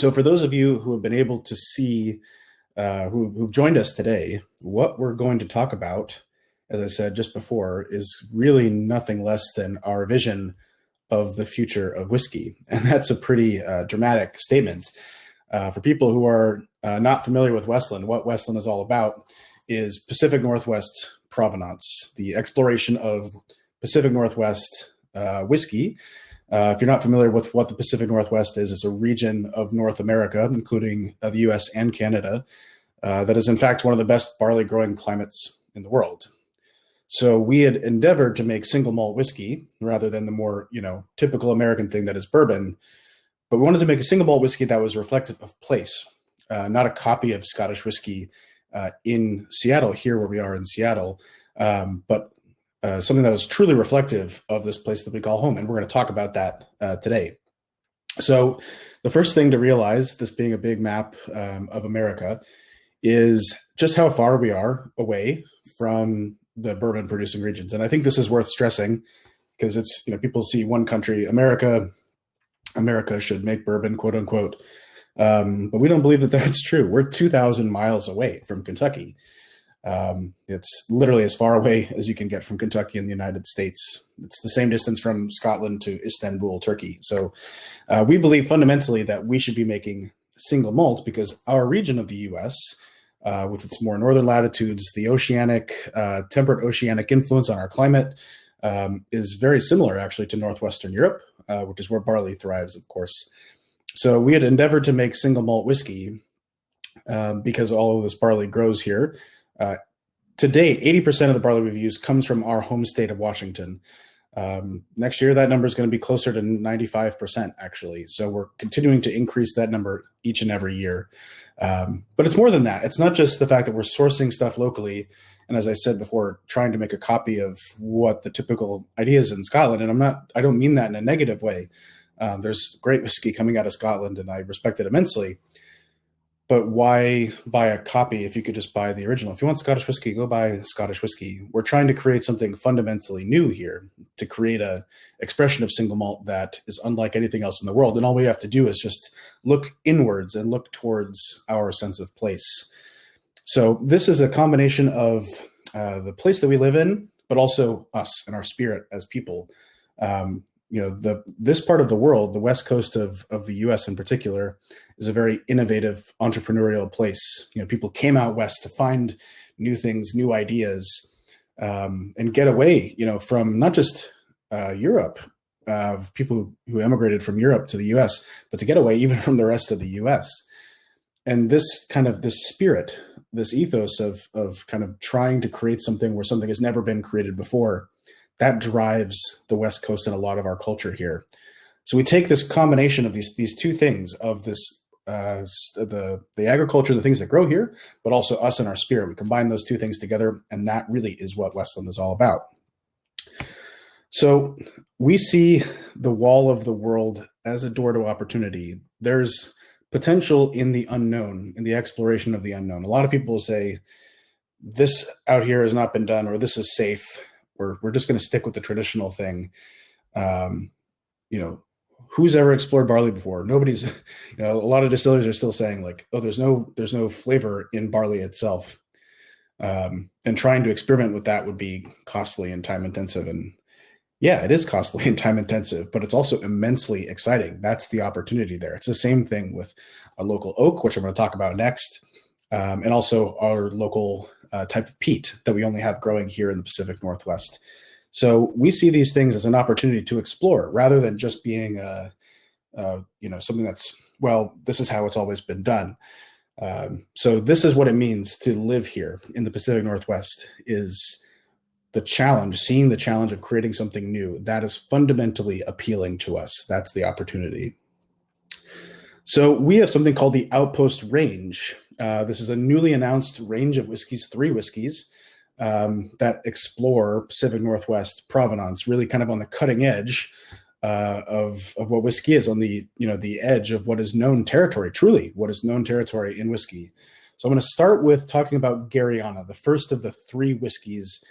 So for those of you who have been able to see, who've joined us today, what we're going to talk about, as I said just before, is really nothing less than our vision of the future of whiskey. And that's a pretty dramatic statement. For people who are not familiar with Westland, what Westland is all about is Pacific Northwest provenance, the exploration of Pacific Northwest whiskey. If you're not familiar with what the Pacific Northwest is, it's a region of North America, including the US and Canada, that is in fact one of the best barley growing climates in the world. So we had endeavored to make single malt whiskey rather than the more, typical American thing that is bourbon. But we wanted to make a single malt whiskey that was reflective of place, not a copy of Scottish whiskey in Seattle, here where we are in Seattle, but something that was truly reflective of this place that we call home. And we're going to talk about that today. So the first thing to realize, this being a big map of America, is just how far we are away from the bourbon producing regions. And I think this is worth stressing because it's, people see one country, America should make bourbon, quote unquote. But we don't believe that that's true. We're 2,000 miles away from Kentucky. It's literally as far away as you can get from Kentucky in the United States. It's the same distance from Scotland to Istanbul, Turkey. So we believe fundamentally that we should be making single malt because our region of the US, with its more northern latitudes, the temperate oceanic influence on our climate is very similar actually to Northwestern Europe, which is where barley thrives, of course. So we had endeavored to make single malt whiskey because all of this barley grows here. To date, 80% of the barley we've used comes from our home state of Washington. Next year, that number is going to be closer to 95%, actually. So we're continuing to increase that number each and every year. But it's more than that. It's not just the fact that we're sourcing stuff locally. And as I said before, trying to make a copy of what the typical idea is in Scotland. And I don't mean that in a negative way. There's great whiskey coming out of Scotland, and I respect it immensely. But why buy a copy if you could just buy the original? If you want Scottish whiskey, go buy Scottish whiskey. We're trying to create something fundamentally new here, to create a expression of single malt that is unlike anything else in the world. And all we have to do is just look inwards and look towards our sense of place. So this is a combination of the place that we live in, but also us and our spirit as people. This part of the world, the West Coast of the US in particular, is a very innovative entrepreneurial place. People came out West to find new things, new ideas, and get away, from not just Europe, people who emigrated from Europe to the US, but to get away even from the rest of the US. And this spirit, this ethos of kind of trying to create something where something has never been created before, that drives the West Coast and a lot of our culture here. So we take this combination of these two things, of this the agriculture, the things that grow here, but also us and our spirit. We combine those two things together, and that really is what Westland is all about. So we see the wall of the world as a door to opportunity. There's potential in the unknown, in the exploration of the unknown. A lot of people say, this out here has not been done, or this is safe. We're just going to stick with the traditional thing. Who's ever explored barley before? Nobody's, a lot of distillers are still saying like, oh, there's no flavor in barley itself. And trying to experiment with that would be costly and time intensive. And yeah, it is costly and time intensive, but it's also immensely exciting. That's the opportunity there. It's the same thing with a local oak, which I'm going to talk about next. And also our local type of peat that we only have growing here in the Pacific Northwest. So we see these things as an opportunity to explore rather than just being something that's, well, this is how it's always been done. So this is what it means to live here in the Pacific Northwest, is the challenge, seeing the challenge of creating something new that is fundamentally appealing to us. That's the opportunity. So we have something called the Outpost range. This is a newly announced range of whiskeys, 3 whiskeys that explore Pacific Northwest provenance, really kind of on the cutting edge of what whiskey is, on the edge of what is known territory, truly what is known territory in whiskey. So I'm going to start with talking about Garyana, the first of the 3 whiskeys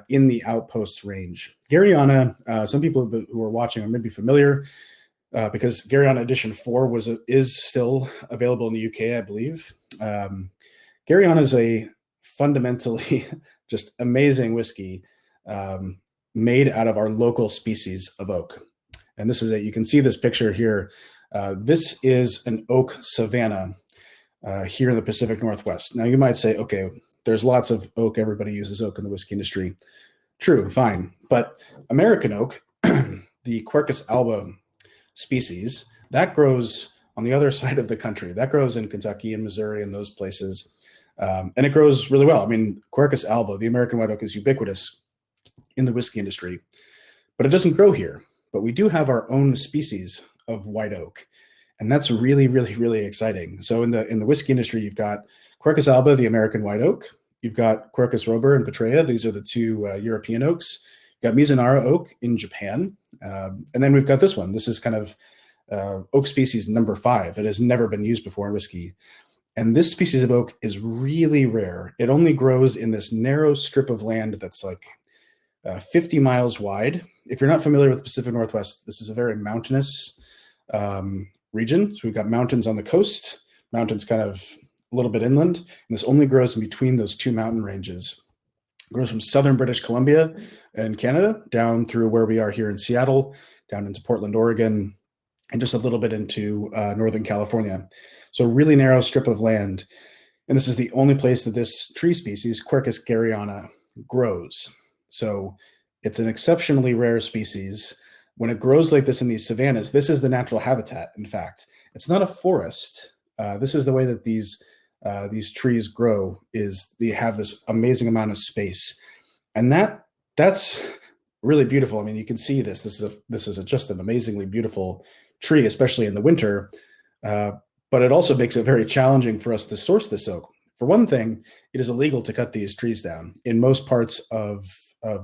in the Outpost range. Garyana, some people who are watching are maybe familiar. because Garyana Edition 4 is still available in the UK, I believe. Garyana is a fundamentally just amazing whiskey made out of our local species of oak. And this is it. You can see this picture here. This is an oak savanna here in the Pacific Northwest. Now, you might say, okay, there's lots of oak. Everybody uses oak in the whiskey industry. True, fine. But American oak, the Quercus alba species, that grows on the other side of the country. That grows in Kentucky and Missouri and those places. And it grows really well. I mean, Quercus alba, the American white oak, is ubiquitous in the whiskey industry, but it doesn't grow here. But we do have our own species of white oak, and that's really, really, really exciting. So in the whiskey industry, you've got Quercus alba, the American white oak. You've got Quercus robur and Petraea. These are the two European oaks. You've got Mizunara oak in Japan. And then we've got this one. This is kind of oak species number 5. It has never been used before in whiskey. And this species of oak is really rare. It only grows in this narrow strip of land that's like 50 miles wide. If you're not familiar with the Pacific Northwest, this is a very mountainous region. So we've got mountains on the coast, mountains kind of a little bit inland, and this only grows in between those two mountain ranges. It grows from southern British Columbia and Canada down through where we are here in Seattle, down into Portland, Oregon, and just a little bit into Northern California. So a really narrow strip of land. And this is the only place that this tree species, Quercus garyana, grows. So it's an exceptionally rare species. When it grows like this in these savannas, this is the natural habitat, in fact. It's not a forest. This is the way that these trees grow, is they have this amazing amount of space. And that's really beautiful. I mean, you can see this. This is just an amazingly beautiful tree, especially in the winter. But it also makes it very challenging for us to source this oak. For one thing, it is illegal to cut these trees down in most parts of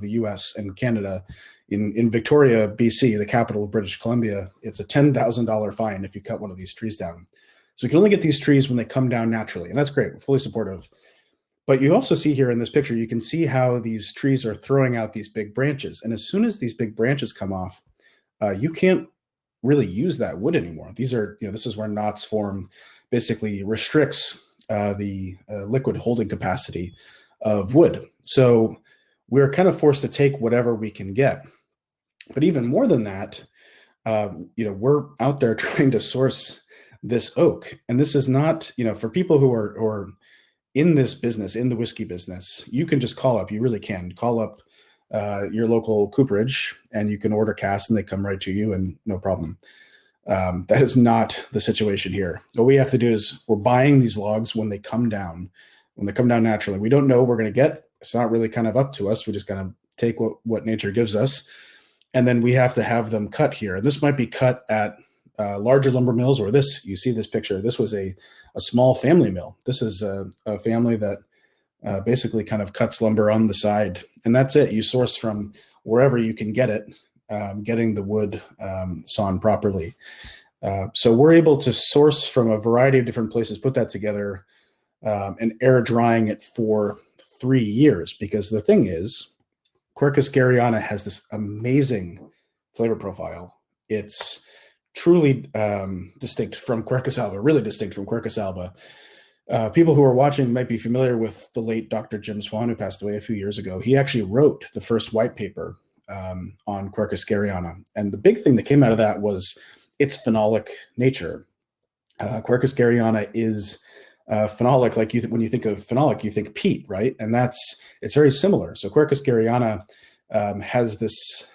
the US and Canada. In Victoria, BC, the capital of British Columbia, it's a $10,000 fine if you cut one of these trees down. So we can only get these trees when they come down naturally, and that's great. We're fully supportive. But you also see here in this picture, you can see how these trees are throwing out these big branches. And as soon as these big branches come off, you can't really use that wood anymore. These are, this is where knots form, basically restricts the liquid holding capacity of wood. So we're kind of forced to take whatever we can get. But even more than that, we're out there trying to source this oak. And this is not, for people who are in this business, in the whiskey business, you can just call up, you really can call up your local cooperage and you can order casks and they come right to you and no problem. That is not the situation here. What we have to do is we're buying these logs when they come down naturally. We don't know what we're going to get. It's not really kind of up to us. We just kind of take what nature gives us. And then we have to have them cut here. This might be cut at larger lumber mills, or this, you see this picture, this was a small family mill. This is a family that basically kind of cuts lumber on the side. And that's it. You source from wherever you can get it, getting the wood sawn properly. So we're able to source from a variety of different places, put that together, and air drying it for 3 years. Because the thing is, Quercus garyana has this amazing flavor profile. It's truly distinct from Quercus alba, really distinct from Quercus alba. People who are watching might be familiar with the late Dr. Jim Swan, who passed away a few years ago. He actually wrote the first white paper on Quercus garyana. And the big thing that came out of that was its phenolic nature. Quercus garyana is phenolic. Like when you think of phenolic, you think peat, right? And it's very similar. So Quercus garyana has this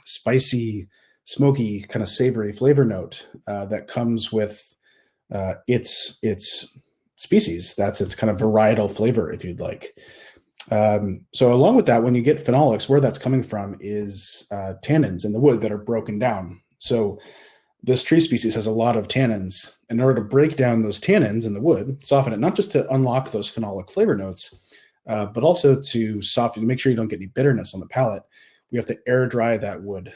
spicy, smoky, kind of savory flavor note that comes with its species. That's its kind of varietal flavor, if you'd like. So along with that, when you get phenolics, where that's coming from is tannins in the wood that are broken down. So this tree species has a lot of tannins. In order to break down those tannins in the wood, soften it, not just to unlock those phenolic flavor notes, but also to soften, to make sure you don't get any bitterness on the palate, we have to air dry that wood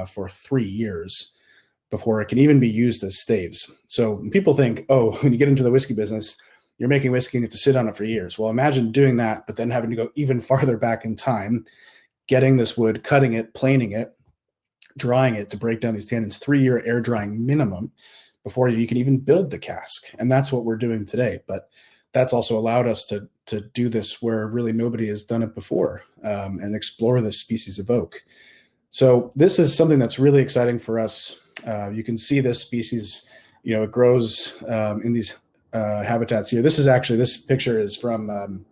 for 3 years before it can even be used as staves. So when people think, oh, when you get into the whiskey business, you're making whiskey and you have to sit on it for years. Well, imagine doing that, but then having to go even farther back in time, getting this wood, cutting it, planing it, drying it to break down these tannins, 3-year air drying minimum before you can even build the cask. And that's what we're doing today. But that's also allowed us to do this where really nobody has done it before, and explore this species of oak. So this is something that's really exciting for us. You can see this species, it grows in these habitats here. This picture is from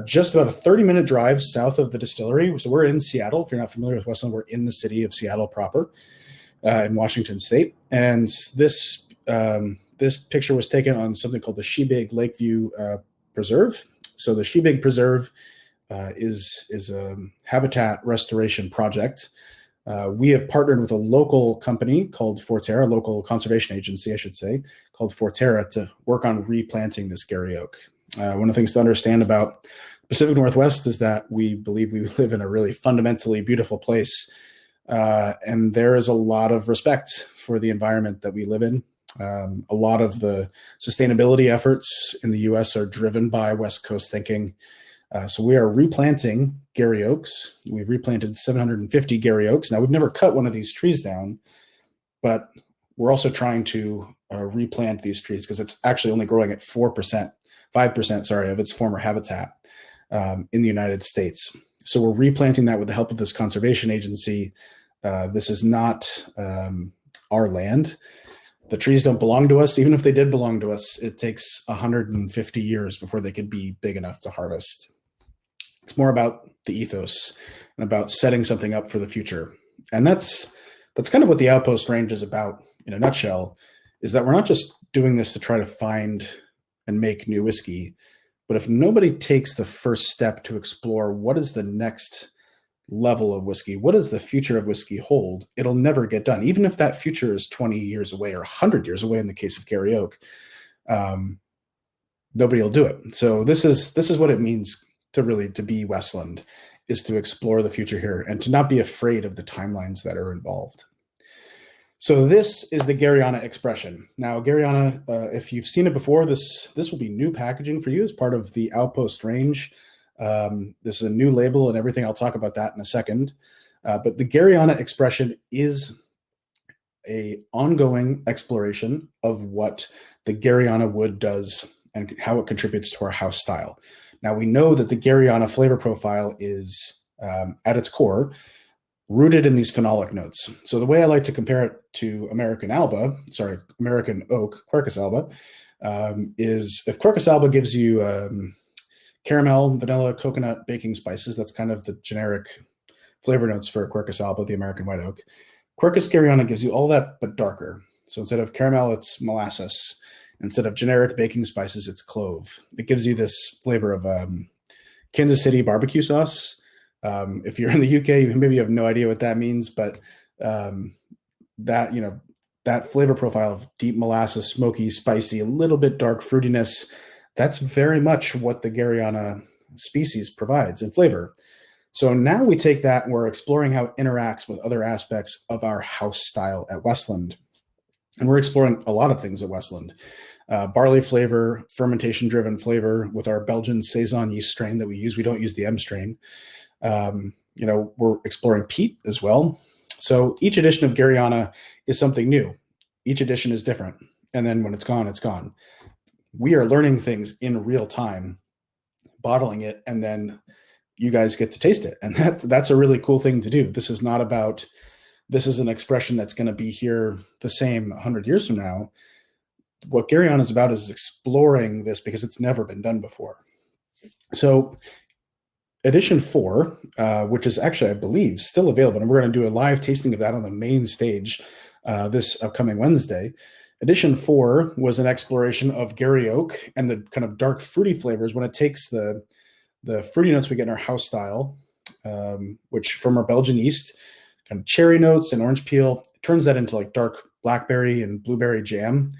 just about a 30-minute drive south of the distillery. So we're in Seattle. If you're not familiar with Westland, we're in the city of Seattle proper, in Washington State. And this picture was taken on something called the Shebig Lakeview Preserve. So the Shebig Preserve is a habitat restoration project. We have partnered with a local company called Forterra, a local conservation agency, I should say, called Forterra, to work on replanting this Gary oak. One of the things to understand about the Pacific Northwest is that we believe we live in a really fundamentally beautiful place. And there is a lot of respect for the environment that we live in. A lot of the sustainability efforts in the US are driven by West Coast thinking. So we are replanting Gary oaks. We've replanted 750 Gary oaks. Now, we've never cut one of these trees down, but we're also trying to replant these trees because it's actually only growing at 5% of its former habitat in the United States. So we're replanting that with the help of this conservation agency. This is not our land. The trees don't belong to us. Even if they did belong to us, it takes 150 years before they could be big enough to harvest. It's more about the ethos and about setting something up for the future. And that's kind of what the Outpost range is about in a nutshell, is that we're not just doing this to try to find and make new whiskey, but if nobody takes the first step to explore what is the next level of whiskey, what does the future of whiskey hold, it'll never get done. Even if that future is 20 years away or 100 years away in the case of Gary oak, nobody will do it. So this is what it means to be Westland, is to explore the future here and to not be afraid of the timelines that are involved. So this is the Garyana expression. Now, Garyana, if you've seen it before, this will be new packaging for you as part of the Outpost range. This is a new label and everything. I'll talk about that in a second. But the Garyana expression is a ongoing exploration of what the Garyana wood does and how it contributes to our house style. Now, we know that the Garyana flavor profile is, at its core, rooted in these phenolic notes. So the way I like to compare it to American oak, Quercus alba, is if Quercus alba gives you caramel, vanilla, coconut, baking spices, that's kind of the generic flavor notes for Quercus alba, the American white oak. Quercus Garyana gives you all that, but darker. So instead of caramel, it's molasses. Instead of generic baking spices, it's clove. It gives you this flavor of Kansas City barbecue sauce. If you're in the UK, maybe you have no idea what that means, but that flavor profile of deep molasses, smoky, spicy, a little bit dark fruitiness, that's very much what the Garyana species provides in flavor. So now we take that and we're exploring how it interacts with other aspects of our house style at Westland. And we're exploring a lot of things at Westland. Barley flavor, fermentation-driven flavor with our Belgian Saison yeast strain that we use. We don't use the M strain. We're exploring peat as well. So each edition of Garyana is something new. Each edition is different. And then when it's gone, it's gone. We are learning things in real time, bottling it, and then you guys get to taste it. And that's a really cool thing to do. This is an expression that's going to be here the same 100 years from now. What Garyana is about is exploring this because it's never been done before. So edition 4, which is actually, I believe, still available, and we're going to do a live tasting of that on the main stage this upcoming Wednesday. Edition 4 was an exploration of Gary oak and the kind of dark fruity flavors when it takes the fruity notes we get in our house style, which from our Belgian yeast, kind of cherry notes and orange peel, turns that into like dark blackberry and blueberry jam.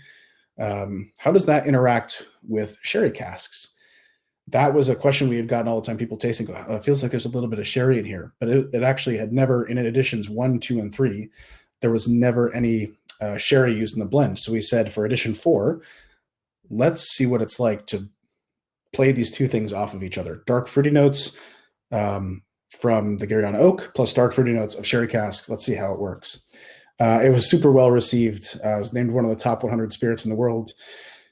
How does that interact with sherry casks? That was a question we had gotten all the time. People tasting, it feels like there's a little bit of sherry in here, but it actually had never, in editions 1, 2, and 3, there was never any sherry used in the blend. So we said for edition 4, let's see what it's like to play these two things off of each other. Dark fruity notes, from the Garyana oak plus dark fruity notes of sherry casks. Let's see how it works. It was super well received. It was named one of the top 100 spirits in the world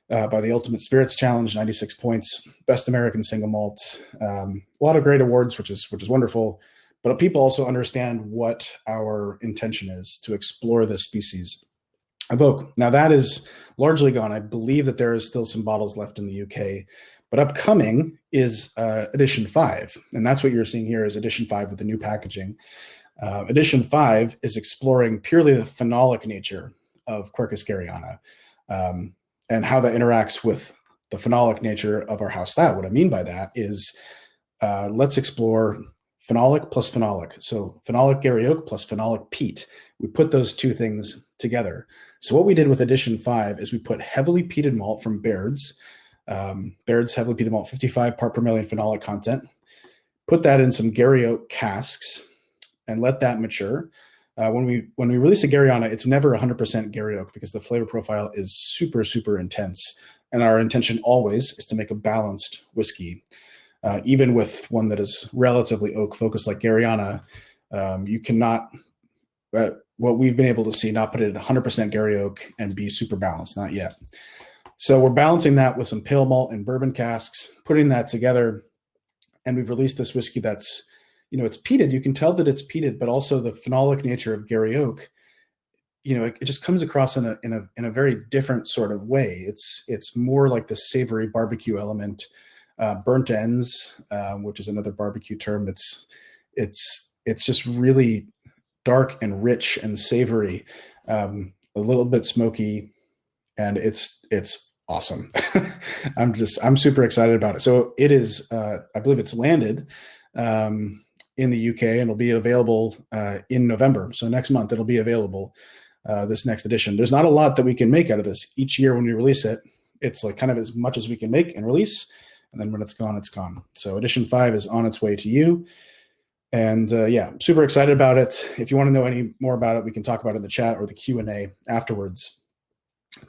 by the Ultimate Spirits Challenge, 96 points, Best American Single Malt. A lot of great awards, which is wonderful. But people also understand what our intention is to explore this species of oak. Now that is largely gone. I believe that there is still some bottles left in the UK, but upcoming is edition 5. And that's what you're seeing here is edition 5 with the new packaging. Edition 5 is exploring purely the phenolic nature of Quercus garyana and how that interacts with the phenolic nature of our house style. What I mean by that is let's explore phenolic plus phenolic. So phenolic Gary oak plus phenolic peat. We put those two things together. So what we did with edition 5 is we put heavily peated malt from Baird's. Baird's heavily peated malt, 55 part per million phenolic content. Put that in some Gary oak casks and let that mature. When we release a Garyana, it's never 100% Gary oak because the flavor profile is super, super intense. And our intention always is to make a balanced whiskey. Even with one that is relatively oak focused like Garyana, you cannot, what we've been able to see, not put it at 100% Gary oak and be super balanced, not yet. So we're balancing that with some pale malt and bourbon casks, putting that together, and we've released this whiskey that's, it's peated. You can tell that it's peated, but also the phenolic nature of Gary oak, it just comes across in a very different sort of way. It's more like the savory barbecue element. Burnt ends, which is another barbecue term. It's just really dark and rich and savory, a little bit smoky, and it's awesome. I'm super excited about it. So it is, I believe it's landed in the UK and it'll be available in November. So next month it'll be available, this next edition. There's not a lot that we can make out of this. Each year when we release it, it's like kind of as much as we can make and release. And then when it's gone, it's gone. So edition 5 is on its way to you. And yeah, I'm super excited about it. If you want to know any more about it, we can talk about it in the chat or the Q&A afterwards.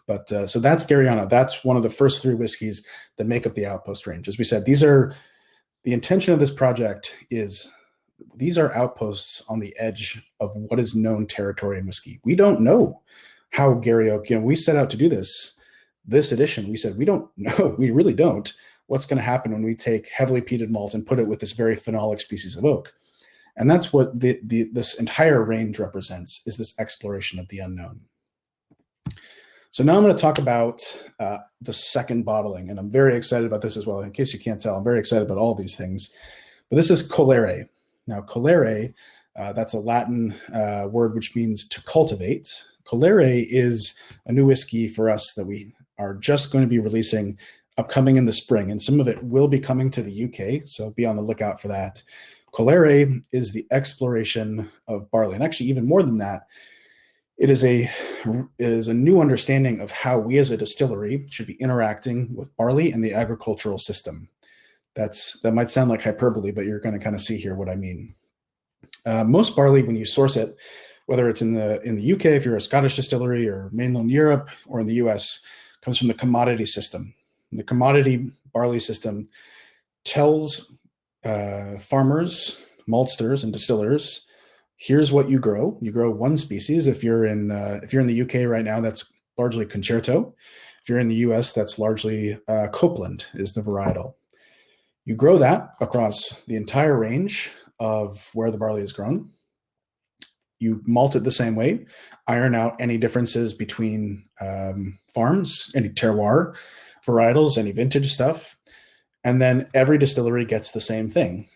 But so that's Garyana. That's one of the first 3 whiskeys that make up the Outpost range. As we said, the intention of this project is these are outposts on the edge of what is known territory in whiskey. We don't know how Gary oak, we set out to do this edition. We said, we don't know, we really don't. What's going to happen when we take heavily peated malt and put it with this very phenolic species of oak. And that's what this entire range represents, is this exploration of the unknown. So now I'm going to talk about the second bottling, and I'm very excited about this as well. In case you can't tell, I'm very excited about all these things. But this is colere. Now, colere, that's a Latin word which means to cultivate. Colere is a new whiskey for us that we are just going to be releasing upcoming in the spring, and some of it will be coming to the UK, so be on the lookout for that. Colere is the exploration of barley, and actually even more than that, it is a new understanding of how we as a distillery should be interacting with barley and the agricultural system. That might sound like hyperbole, but you're going to kind of see here what I mean. Most barley, when you source it, whether it's in the UK, if you're a Scottish distillery, or mainland Europe, or in the US, comes from the commodity system. The commodity barley system tells farmers, maltsters, and distillers, here's what you grow. You grow one species. If you're in the UK right now, that's largely Concerto. If you're in the US, that's largely Copeland is the varietal. You grow that across the entire range of where the barley is grown. You malt it the same way, iron out any differences between farms, any terroir, varietals, any vintage stuff, and then every distillery gets the same thing.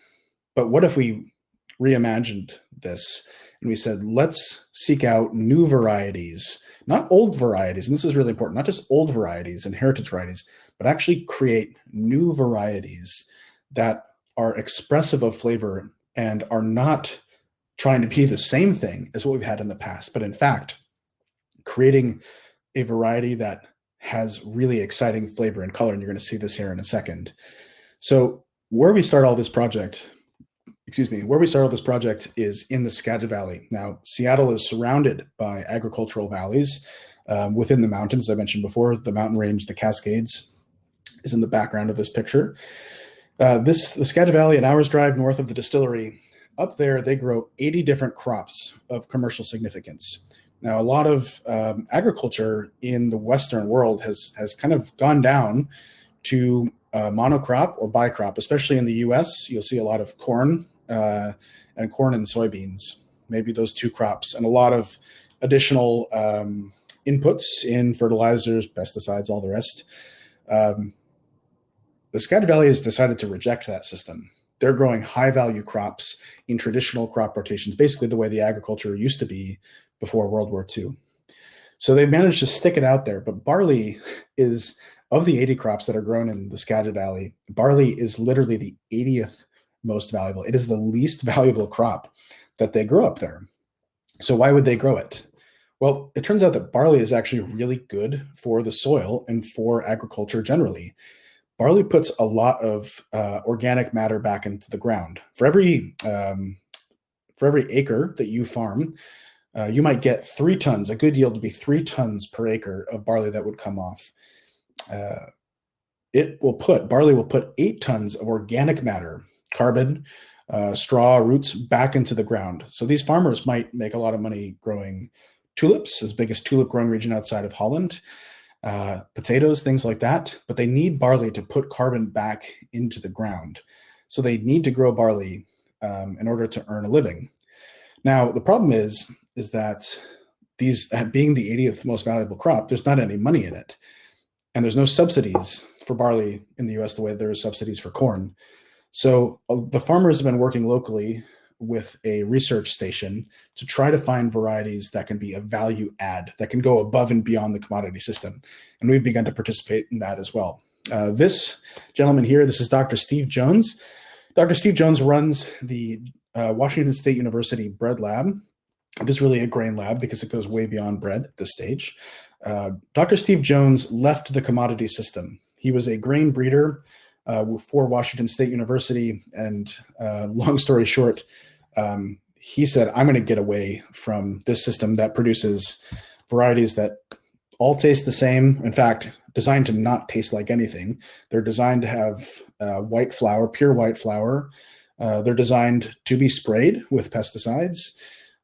But what if we reimagined this and we said, let's seek out new varieties, not old varieties, and this is really important, not just old varieties and heritage varieties, but actually create new varieties that are expressive of flavor and are not trying to be the same thing as what we've had in the past, but in fact, creating a variety that has really exciting flavor and color, and you're going to see this here in a second. So where we start all this project is in the Skagit Valley. Now, Seattle is surrounded by agricultural valleys within the mountains. As I mentioned before, the mountain range, the Cascades, is in the background of this picture. The Skagit Valley, an hour's drive north of the distillery, up there, they grow 80 different crops of commercial significance. Now, a lot of agriculture in the Western world has kind of gone down to monocrop or bicrop, especially in the US. You'll see a lot of corn and soybeans, maybe those two crops, and a lot of additional inputs in fertilizers, pesticides, all the rest. The Skagit Valley has decided to reject that system. They're growing high value crops in traditional crop rotations, basically the way the agriculture used to be before World War II. So they've managed to stick it out there, but barley is, of the 80 crops that are grown in the Skagit Valley, barley is literally the 80th most valuable. It is the least valuable crop that they grow up there. So why would they grow it? Well, it turns out that barley is actually really good for the soil and for agriculture generally. Barley puts a lot of organic matter back into the ground. For every acre that you farm, you might get 3 tons. A good yield would be 3 tons per acre of barley that would come off. Barley will put 8 tons of organic matter, carbon, straw, roots back into the ground. So these farmers might make a lot of money growing tulips, as big as tulip growing region outside of Holland, potatoes, things like that. But they need barley to put carbon back into the ground. So they need to grow barley in order to earn a living. Now, the problem is that these, being the 80th most valuable crop, there's not any money in it. And there's no subsidies for barley in the US the way there are subsidies for corn. So the farmers have been working locally with a research station to try to find varieties that can be a value add, that can go above and beyond the commodity system. And we've begun to participate in that as well. This gentleman here, this is Dr. Steve Jones. Dr. Steve Jones runs the Washington State University Bread Lab. It is really a grain lab because it goes way beyond bread at this stage. Dr. Steve Jones left the commodity system. He was a grain breeder for Washington State University, and long story short, he said, I'm going to get away from this system that produces varieties that all taste the same. In fact, designed to not taste like anything. They're designed to have white flour, pure white flour. They're designed to be sprayed with pesticides,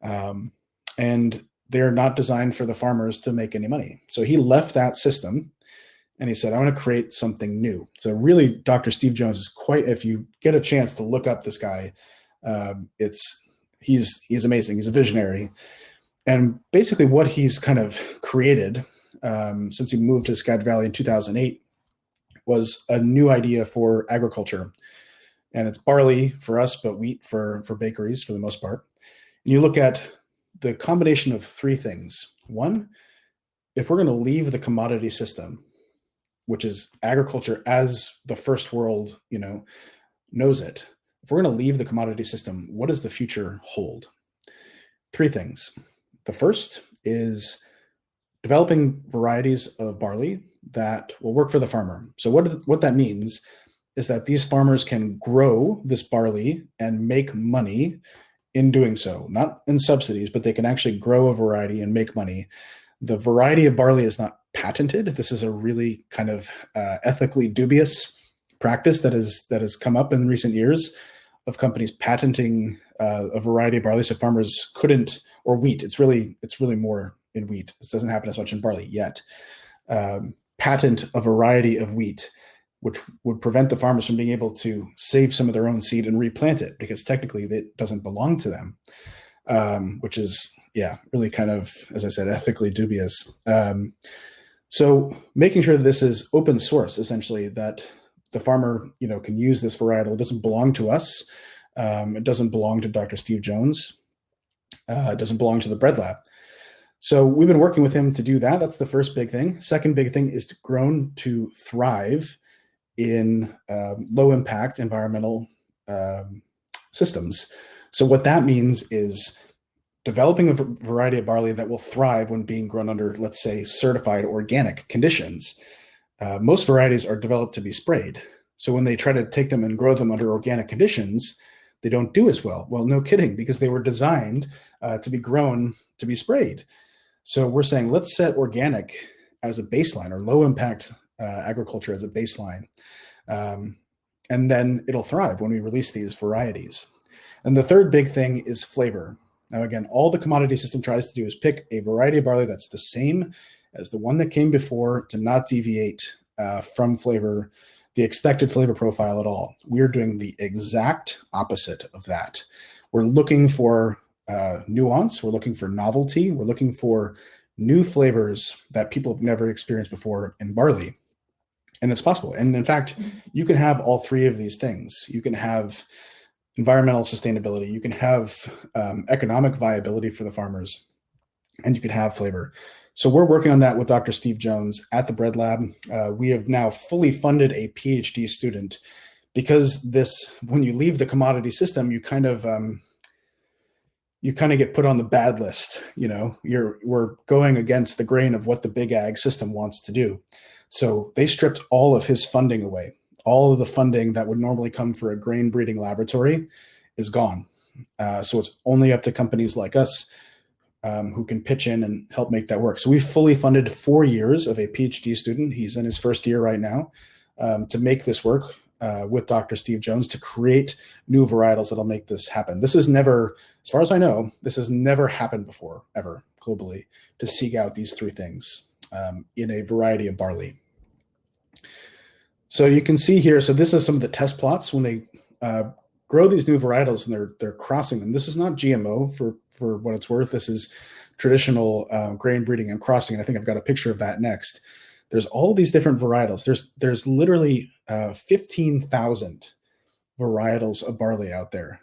and they're not designed for the farmers to make any money. So he left that system and he said, I want to create something new. So really, Dr. Steve Jones is quite, if you get a chance to look up this guy, he's amazing. He's a visionary. And basically what he's kind of created since he moved to Skagit Valley in 2008 was a new idea for agriculture. And it's barley for us, but wheat for bakeries for the most part. And you look at the combination of 3 things. One, if we're going to leave the commodity system, which is agriculture as the first world, knows it. If we're going to leave the commodity system, what does the future hold? 3 things. The first is developing varieties of barley that will work for the farmer. So what that means is that these farmers can grow this barley and make money in doing so, not in subsidies, but they can actually grow a variety and make money. The variety of barley is not patented. This is a really kind of ethically dubious practice that has come up in recent years of companies patenting a variety of barley so farmers couldn't, or wheat. It's really more in wheat. This doesn't happen as much in barley yet. Patent a variety of wheat, which would prevent the farmers from being able to save some of their own seed and replant it, because technically it doesn't belong to them, which is, really kind of, as I said, ethically dubious. So making sure that this is open source, essentially, that the farmer, can use this varietal. It doesn't belong to us. It doesn't belong to Dr. Steve Jones. It doesn't belong to the Bread Lab. So we've been working with him to do that. That's the first big thing. Second big thing is grown to thrive in low impact environmental systems. So what that means is developing a variety of barley that will thrive when being grown under, let's say, certified organic conditions. Most varieties are developed to be sprayed. So when they try to take them and grow them under organic conditions, they don't do as well. Well, no kidding, because they were designed to be grown to be sprayed. So we're saying, let's set organic as a baseline, or low impact agriculture as a baseline. And then it'll thrive when we release these varieties. And the third big thing is flavor. Now, again, all the commodity system tries to do is pick a variety of barley that's the same as the one that came before to not deviate from flavor, the expected flavor profile at all. We're doing the exact opposite of that. We're looking for nuance. We're looking for novelty. We're looking for new flavors that people have never experienced before in barley. And it's possible. And in fact, you can have all three of these things. You can have environmental sustainability, you can have economic viability for the farmers, and you can have flavor. So we're working on that with Dr. Steve Jones at the Bread Lab. We have now fully funded a PhD student because when you leave the commodity system, you kind of get put on the bad list. We're going against the grain of what the big ag system wants to do. So they stripped all of his funding away. All of the funding that would normally come for a grain breeding laboratory is gone. So it's only up to companies like us who can pitch in and help make that work. So we've fully funded 4 years of a PhD student. He's in his first year right now to make this work with Dr. Steve Jones to create new varietals that'll make this happen. This has never, as far as I know, this has never happened before, ever, globally, to seek out these three things in a variety of barley. So you can see here, so this is some of the test plots when they grow these new varietals and they're crossing them. This is not GMO for what it's worth. This is traditional grain breeding and crossing. And I think I've got a picture of that next. There's all these different varietals. There's literally 15,000 varietals of barley out there.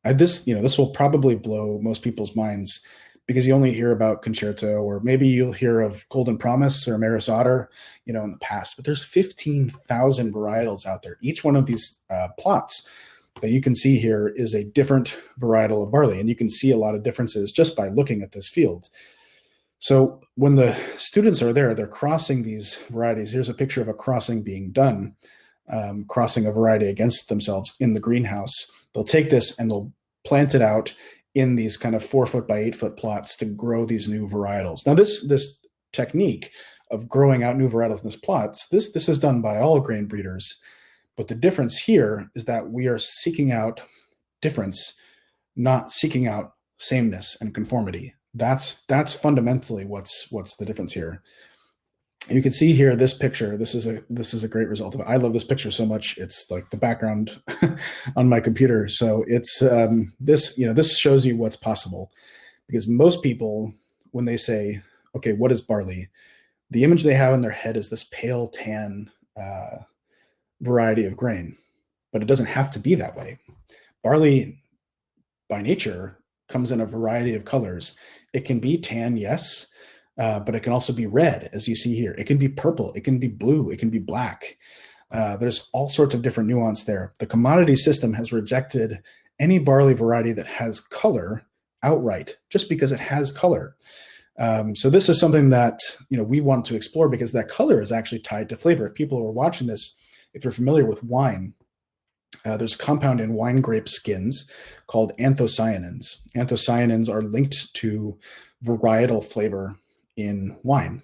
This will probably blow most people's minds because you only hear about Concerto, or maybe you'll hear of Golden Promise or Maris Otter, in the past. But there's 15,000 varietals out there. Each one of these plots that you can see here is a different varietal of barley, and you can see a lot of differences just by looking at this field. So when the students are there, they're crossing these varieties. Here's a picture of a crossing being done, crossing a variety against themselves in the greenhouse. They'll take this and they'll plant it out in these kind of 4 foot by 8 foot plots to grow these new varietals. Now, this technique of growing out new varietals in these plots, this is done by all grain breeders. But the difference here is that we are seeking out difference, not seeking out sameness and conformity. That's fundamentally what's the difference here. You can see here this picture. This is a great result of it. I love this picture so much. It's like the background on my computer. So it's this shows you what's possible, because most people, when they say, okay, what is barley? The image they have in their head is this pale tan variety of grain, but it doesn't have to be that way. Barley by nature comes in a variety of colors. It can be tan, yes, but it can also be red, as you see here. It can be purple, it can be blue, it can be black. There's all sorts of different nuance there. The commodity system has rejected any barley variety that has color outright, just because it has color. So this is something that we want to explore, because that color is actually tied to flavor. If people are watching this, if you're familiar with wine, there's a compound in wine grape skins called anthocyanins. Anthocyanins are linked to varietal flavor in wine.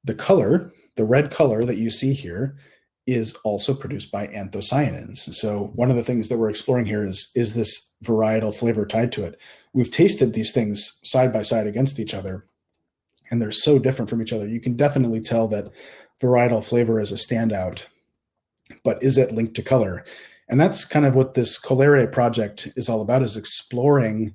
The color, the red color that you see here, is also produced by anthocyanins. So one of the things that we're exploring here is this varietal flavor tied to it? We've tasted these things side by side against each other, and they're so different from each other. You can definitely tell that varietal flavor is a standout, but is it linked to color? And that's kind of what this Colere project is all about, is exploring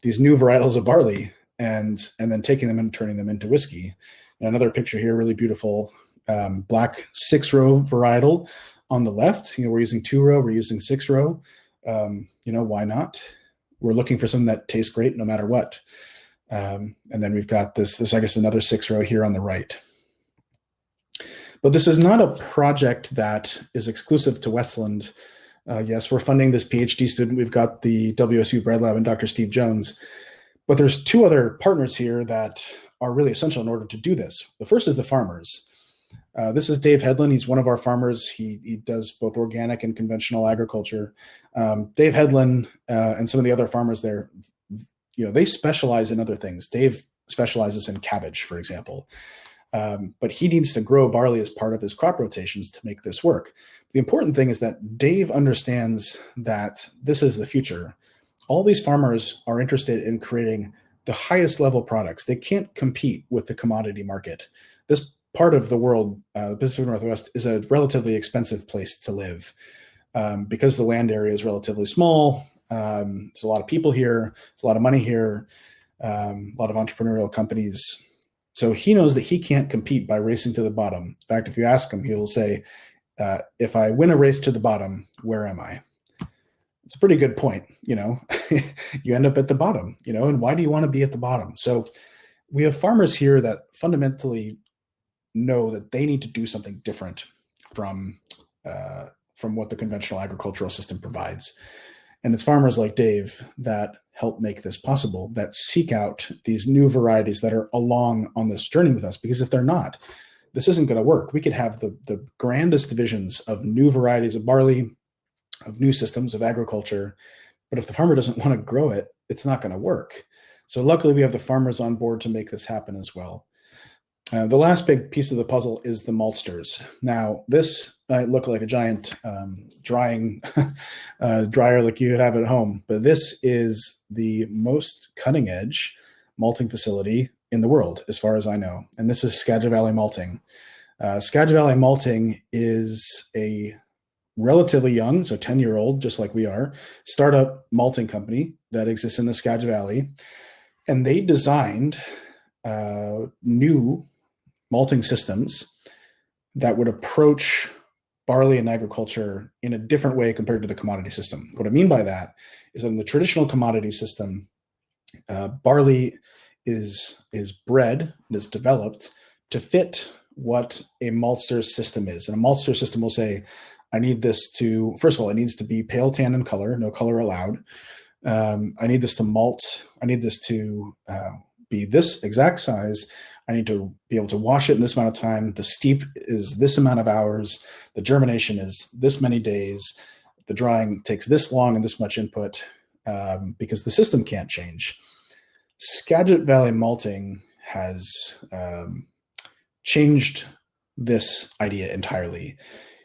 these new varietals of barley and then taking them and turning them into whiskey. And another picture here, really beautiful, black 6-row varietal on the left. We're using 2-row, we're using 6-row. Why not? We're looking for something that tastes great no matter what. And then we've got this, I guess, another 6-row here on the right. But this is not a project that is exclusive to Westland. Yes, we're funding this PhD student. We've got the WSU Bread Lab and Dr. Steve Jones. But there's 2 other partners here that are really essential in order to do this. The first is the farmers. This is Dave Headland. He's one of our farmers. He does both organic and conventional agriculture. Dave Headland and some of the other farmers there, they specialize in other things. Dave specializes in cabbage, for example. But he needs to grow barley as part of his crop rotations to make this work. The important thing is that Dave understands that this is the future. All these farmers are interested in creating the highest level products. They can't compete with the commodity market. This part of the world, the Pacific Northwest, is a relatively expensive place to live because the land area is relatively small. There's a lot of people here. There's a lot of money here. A lot of entrepreneurial companies. So he knows that he can't compete by racing to the bottom. In fact, if you ask him, he will say, if I win a race to the bottom, where am I? It's a pretty good point. You end up at the bottom, and why do you want to be at the bottom? So we have farmers here that fundamentally know that they need to do something different from what the conventional agricultural system provides. And it's farmers like Dave that help make this possible, that seek out these new varieties that are along on this journey with us. Because if they're not, this isn't going to work. We could have the grandest divisions of new varieties of barley, of new systems of agriculture, but if the farmer doesn't want to grow it, it's not going to work. So luckily we have the farmers on board to make this happen as well. The last big piece of the puzzle is the maltsters. Now, this might look like a giant drying dryer like you would have at home, but this is the most cutting edge malting facility in the world, as far as I know. And this is Skagit Valley Malting. Skagit Valley Malting is a relatively young, so 10-year-old, just like we are, startup malting company that exists in the Skagit Valley. And they designed new malting systems that would approach barley and agriculture in a different way compared to the commodity system. What I mean by that is that in the traditional commodity system, barley is bred and is developed to fit what a maltster system is. And a maltster system will say, I need this to, first of all, it needs to be pale tan in color, no color allowed. I need this to malt. I need this to be this exact size. I need to be able to wash it in this amount of time. The steep is this amount of hours. The germination is this many days. The drying takes this long and this much input because the system can't change. Skagit Valley Malting has changed this idea entirely.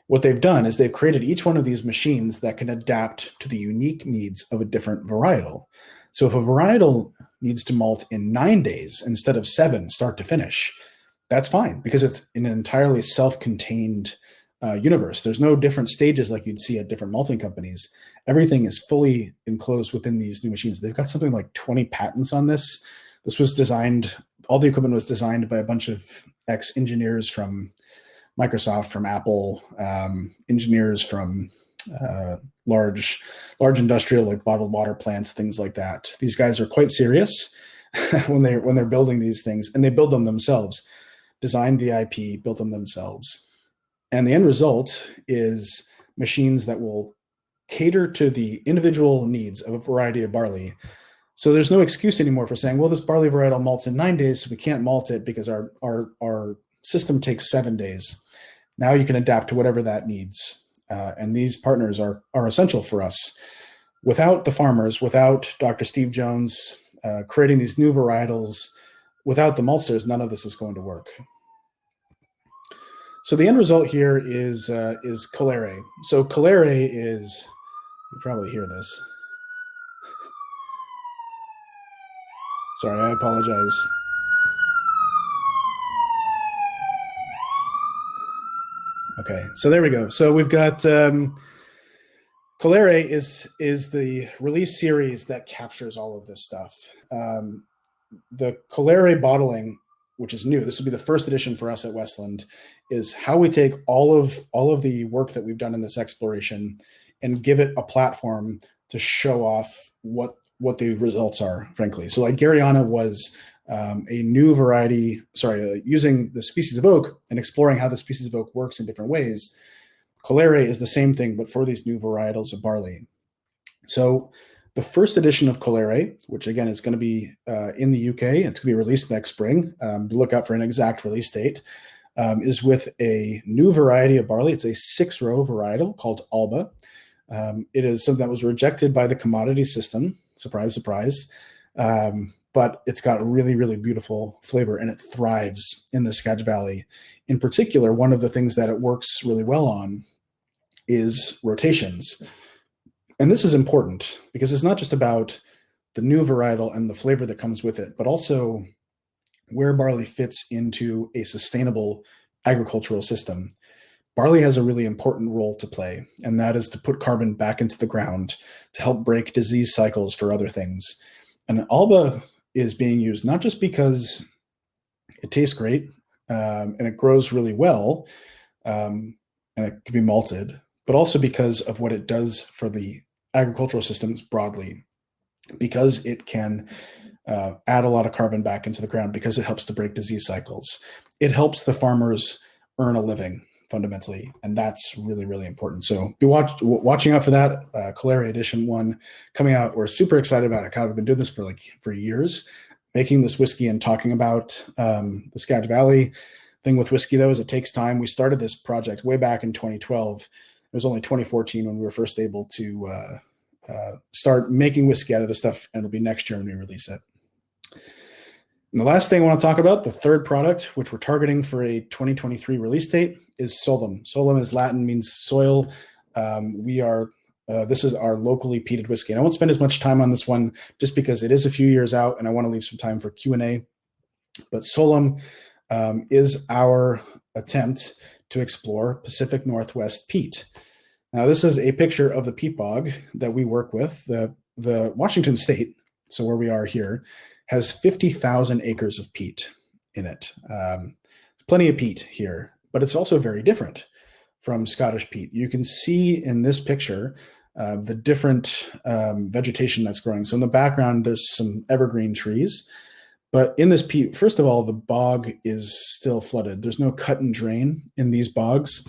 What they've done is they've created each one of these machines that can adapt to the unique needs of a different varietal. So if a varietal needs to malt in 9 days instead of 7 start to finish, that's fine because it's in an entirely self-contained universe. There's no different stages like you'd see at different malting companies. Everything is fully enclosed within these new machines. They've got something like 20 patents on this. This was designed, all the equipment was designed by a bunch of ex-engineers from Microsoft, from Apple, engineers from large industrial like bottled water plants, things like that. These guys are quite serious when they're building these things, and they build them themselves, designed the IP, built them themselves. And the end result is machines that will cater to the individual needs of a variety of barley. So there's no excuse anymore for saying, well, this barley varietal malts in 9 days, so we can't malt it because our system takes 7 days. Now you can adapt to whatever that needs. And these partners are essential for us. Without the farmers, without Dr. Steve Jones creating these new varietals, without the maltsters, none of this is going to work. So the end result here is Colere. So Colere is, you probably hear this. Sorry, I apologize. Okay, so there we go. So we've got Colere is the release series that captures all of this stuff. The Colere bottling, which is new, this will be the first edition for us at Westland, is how we take all of the work that we've done in this exploration and give it a platform to show off what the results are, frankly. So like Gariana was a new variety, using the species of oak and exploring how the species of oak works in different ways. Colere is the same thing, but for these new varietals of barley. So the first edition of Colere, which again is going to be in the UK, it's going to be released next spring. Look out for an exact release date. Is with a new variety of barley. It's a 6-row varietal called Alba. It is something that was rejected by the commodity system. Surprise, surprise. but it's got a really, really beautiful flavor, and it thrives in the Skagit Valley. In particular, one of the things that it works really well on is rotations. And this is important because it's not just about the new varietal and the flavor that comes with it, but also where barley fits into a sustainable agricultural system. Barley has a really important role to play, and that is to put carbon back into the ground to help break disease cycles for other things. And Alba is being used not just because it tastes great and it grows really well, and it can be malted, but also because of what it does for the agricultural systems broadly, because it can add a lot of carbon back into the ground, because it helps to break disease cycles. It helps the farmers earn a living fundamentally, and that's really, really important. So be watching out for that. Calera Edition 1 coming out. We're super excited about it. God, we've been doing this for years, making this whiskey and talking about the Skagit Valley. Thing with whiskey, though, is it takes time. We started this project way back in 2012. It was only 2014 when we were first able to start making whiskey out of this stuff, and it'll be next year when we release it. And the last thing I want to talk about, the third product, which we're targeting for a 2023 release date, is SOLUM. SOLUM is Latin, means soil. This is our locally peated whiskey. And I won't spend as much time on this one just because it is a few years out and I want to leave some time for Q&A. But SOLUM is our attempt to explore Pacific Northwest peat. Now, this is a picture of the peat bog that we work with. The Washington State, so where we are here, has 50,000 acres of peat in it. Plenty of peat here, but it's also very different from Scottish peat. You can see in this picture the different vegetation that's growing. So in the background, there's some evergreen trees, but in this peat, first of all, the bog is still flooded. There's no cut and drain in these bogs.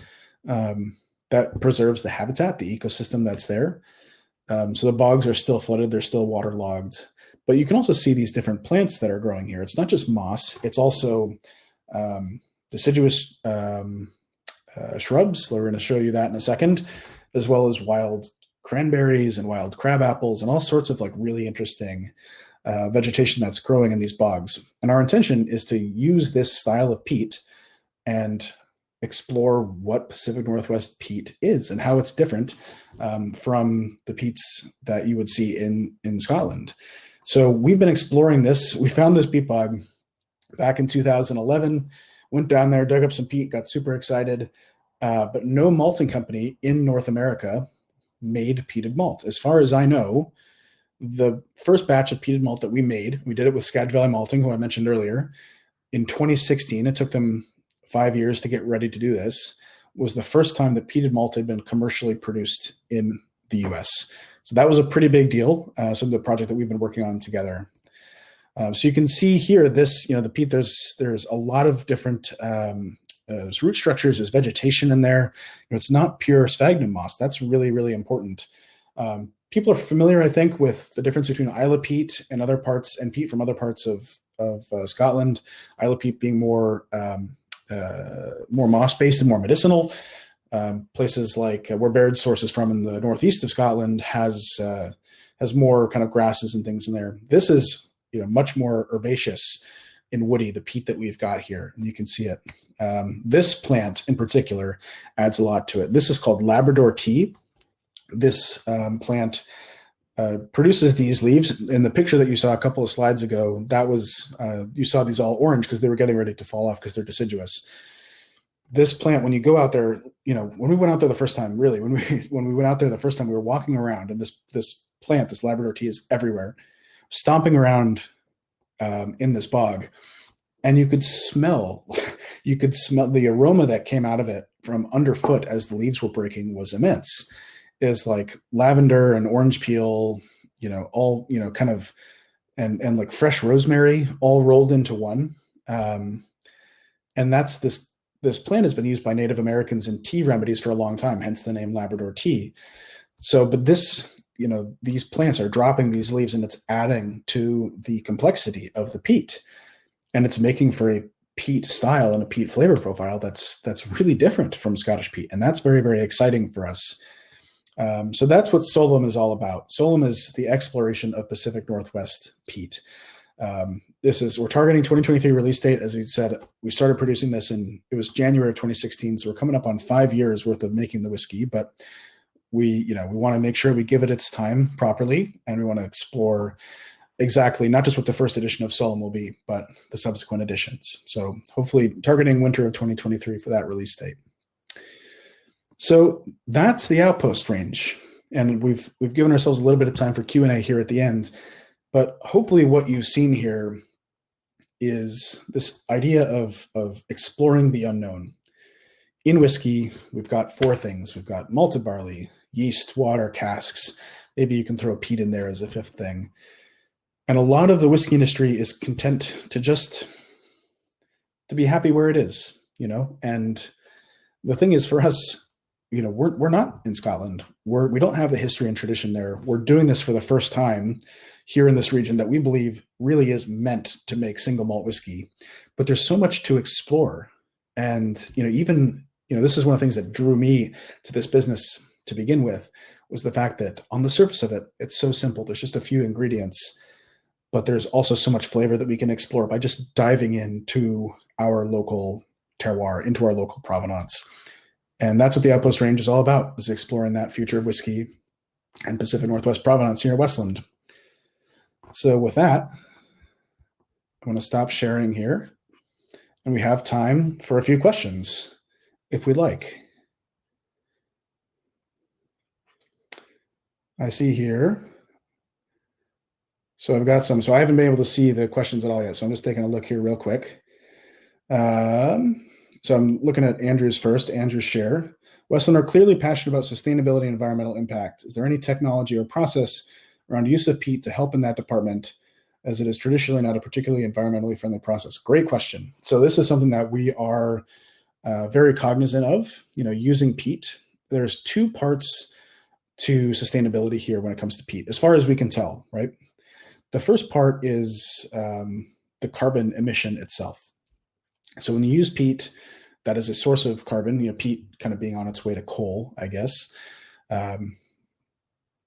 That preserves the habitat, the ecosystem that's there. So the bogs are still flooded. They're still waterlogged. But you can also see these different plants that are growing here. It's not just moss. It's also deciduous shrubs. We're going to show you that in a second, as well as wild cranberries and wild crab apples and all sorts of really interesting vegetation that's growing in these bogs. And our intention is to use this style of peat and explore what Pacific Northwest peat is and how it's different from the peats that you would see in Scotland. So we've been exploring this. We found this peat bog back in 2011, went down there, dug up some peat, got super excited, but no malting company in North America made peated malt. As far as I know, the first batch of peated malt that we made, we did it with Skagit Valley Malting, who I mentioned earlier, in 2016. It took them 5 years to get ready to do this. Was the first time that peated malt had been commercially produced in the US. So that was a pretty big deal. So the project that we've been working on together. So you can see here, this, the peat, there's a lot of different there's root structures, there's vegetation in there. It's not pure sphagnum moss. That's really, really important. People are familiar, I think, with the difference between Isla peat and other parts, and peat from other parts of Scotland. Isla peat being more moss-based and more medicinal. Places like where Baird sources from in the northeast of Scotland has more kind of grasses and things in there. This is much more herbaceous and woody, the peat that we've got here, and you can see it. This plant in particular adds a lot to it. This is called Labrador tea. This plant produces these leaves. In the picture that you saw a couple of slides ago, that was you saw these all orange because they were getting ready to fall off because they're deciduous. This plant, when you go out there, when we went out there the first time, really, when we went out there the first time, we were walking around, and this plant, this Labrador tea, is everywhere, stomping around in this bog, and you could smell the aroma that came out of it from underfoot as the leaves were breaking was immense. Is like lavender and orange peel, all kind of, and like fresh rosemary all rolled into one, and that's this plant has been used by Native Americans in tea remedies for a long time, hence the name Labrador tea. So, but this, these plants are dropping these leaves, and it's adding to the complexity of the peat, and it's making for a peat style and a peat flavor profile that's really different from Scottish peat, and that's very, very exciting for us. So that's what SOLUM is all about. SOLUM is the exploration of Pacific Northwest peat. We're targeting 2023 release date. As we said, we started producing this it was January of 2016. So we're coming up on 5 years worth of making the whiskey, but we want to make sure we give it its time properly. And we want to explore exactly not just what the first edition of SOLUM will be, but the subsequent editions. So hopefully targeting winter of 2023 for that release date. So that's the Outpost range. And we've given ourselves a little bit of time for Q&A here at the end. But hopefully what you've seen here is this idea of exploring the unknown. In whiskey, we've got 4 things. We've got malted barley, yeast, water, casks. Maybe you can throw peat in there as a 5th thing. And a lot of the whiskey industry is content to be happy where it is, And the thing is, for us, we're not in Scotland. We don't have the history and tradition there. We're doing this for the first time here in this region that we believe really is meant to make single malt whiskey. But there's so much to explore. And, this is one of the things that drew me to this business to begin with, was the fact that on the surface of it, it's so simple. There's just a few ingredients, but there's also so much flavor that we can explore by just diving into our local terroir, into our local provenance. And that's what the Outpost range is all about, is exploring that future of whiskey and Pacific Northwest provenance here in Westland. So with that, I'm going to stop sharing here, and we have time for a few questions, if we'd like. I see here. So I've got some. So I haven't been able to see the questions at all yet. So I'm just taking a look here real quick. So I'm looking at Andrew's first. Andrew's share. Westland are clearly passionate about sustainability and environmental impact. Is there any technology or process around use of peat to help in that department, as it is traditionally not a particularly environmentally friendly process? Great question. So this is something that we are very cognizant of, using peat. There's 2 parts to sustainability here when it comes to peat, as far as we can tell, right? The first part is the carbon emission itself. So when you use peat, that is a source of carbon, peat kind of being on its way to coal, I guess.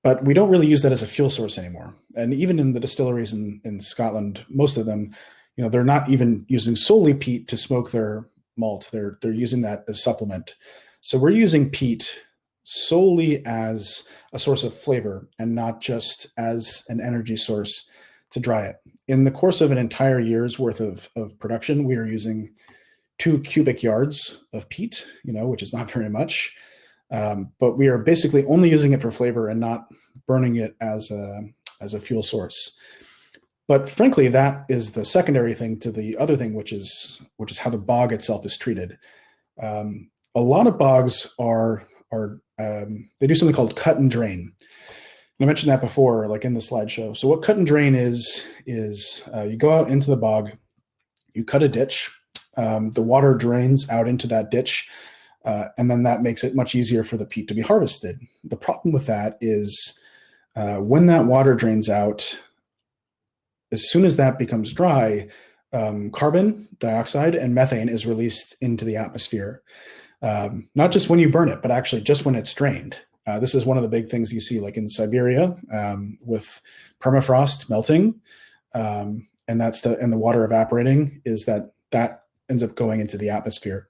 But we don't really use that as a fuel source anymore. And even in the distilleries in Scotland, most of them, they're not even using solely peat to smoke their malt. They're using that as supplement. So we're using peat solely as a source of flavor and not just as an energy source to dry it. In the course of an entire year's worth of production, we are using 2 cubic yards of peat, which is not very much. But we are basically only using it for flavor and not burning it as a fuel source. But frankly, that is the secondary thing to the other thing, which is how the bog itself is treated. A lot of bogs they do something called cut and drain. And I mentioned that before, like in the slideshow. So what cut and drain is you go out into the bog, you cut a ditch, the water drains out into that ditch, and then that makes it much easier for the peat to be harvested. The problem with that is when that water drains out, as soon as that becomes dry, carbon dioxide and methane is released into the atmosphere. Not just when you burn it, but actually just when it's drained. This is one of the big things you see, like in Siberia, with permafrost melting, and the water evaporating, is that ends up going into the atmosphere.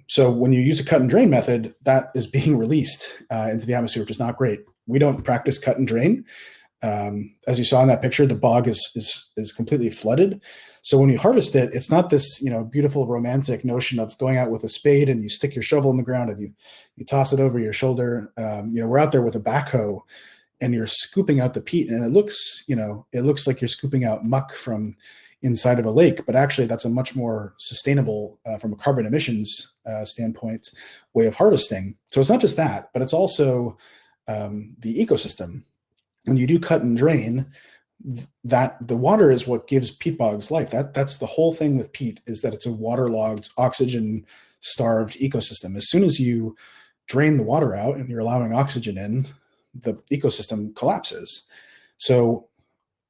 So when you use a cut and drain method, that is being released into the atmosphere, which is not great. We don't practice cut and drain. As you saw in that picture, the bog is completely flooded. So when you harvest it, it's not this, beautiful romantic notion of going out with a spade and you stick your shovel in the ground and you toss it over your shoulder. We're out there with a backhoe and you're scooping out the peat, and it looks like you're scooping out muck from inside of a lake, but actually that's a much more sustainable, from a carbon emissions standpoint, way of harvesting. So it's not just that, but it's also the ecosystem. When you do cut and drain, that the water is what gives peat bogs life. That's the whole thing with peat, is that it's a waterlogged, oxygen-starved ecosystem. As soon as you drain the water out and you're allowing oxygen in, the ecosystem collapses. So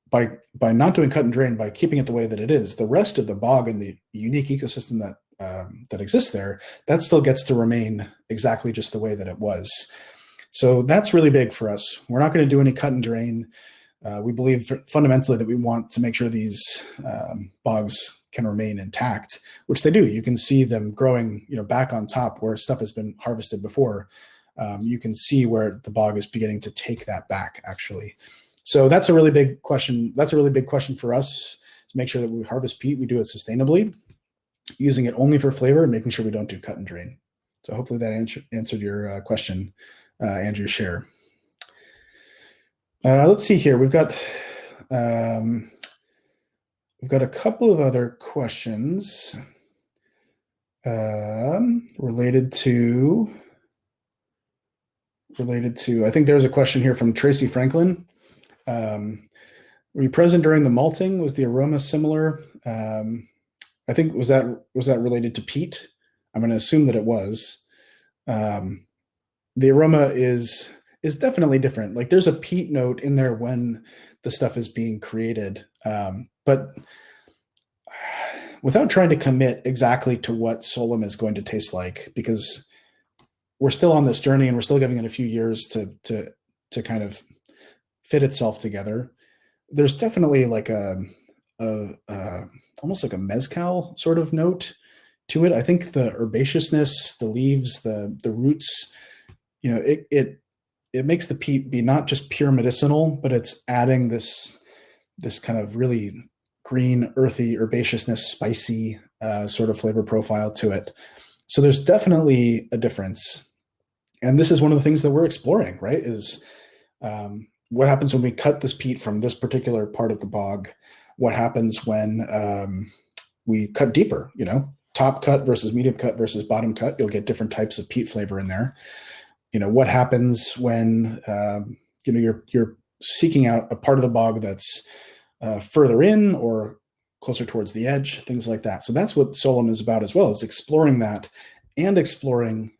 by not doing cut and drain, by keeping it the way that it is, the rest of the bog and the unique ecosystem that exists there, that still gets to remain exactly just the way that it was. So that's really big for us. We're not going to do any cut and drain. We believe fundamentally that we want to make sure these bogs can remain intact, which they do. You can see them growing, back on top where stuff has been harvested before. You can see where the bog is beginning to take that back, actually. So that's a really big question. That's a really big question for us, to make sure that we harvest peat, we do it sustainably, using it only for flavor and making sure we don't do cut and drain. So hopefully that answered your question, Andrew Share. Let's see here. We've got a couple of other questions related to. I think there's a question here from Tracy Franklin. Were you present during the malting? Was the aroma similar? I think was that related to peat? I'm going to assume that it was. The aroma is definitely different. Like, there's a peat note in there when the stuff is being created, but without trying to commit exactly to what SOLUM is going to taste like, because we're still on this journey and we're still giving it a few years to kind of fit itself together. There's definitely like almost like a mezcal sort of note to it. I think the herbaceousness, the leaves, the roots, it makes the peat be not just pure medicinal, but it's adding this kind of really green, earthy, herbaceousness, spicy sort of flavor profile to it. So there's definitely a difference. And this is one of the things that we're exploring, right? Is what happens when we cut this peat from this particular part of the bog? What happens when we cut deeper, top cut versus medium cut versus bottom cut? You'll get different types of peat flavor in there. What happens when, you're seeking out a part of the bog that's further in or closer towards the edge, things like that. So that's what SOLUM is about as well, is exploring that and exploring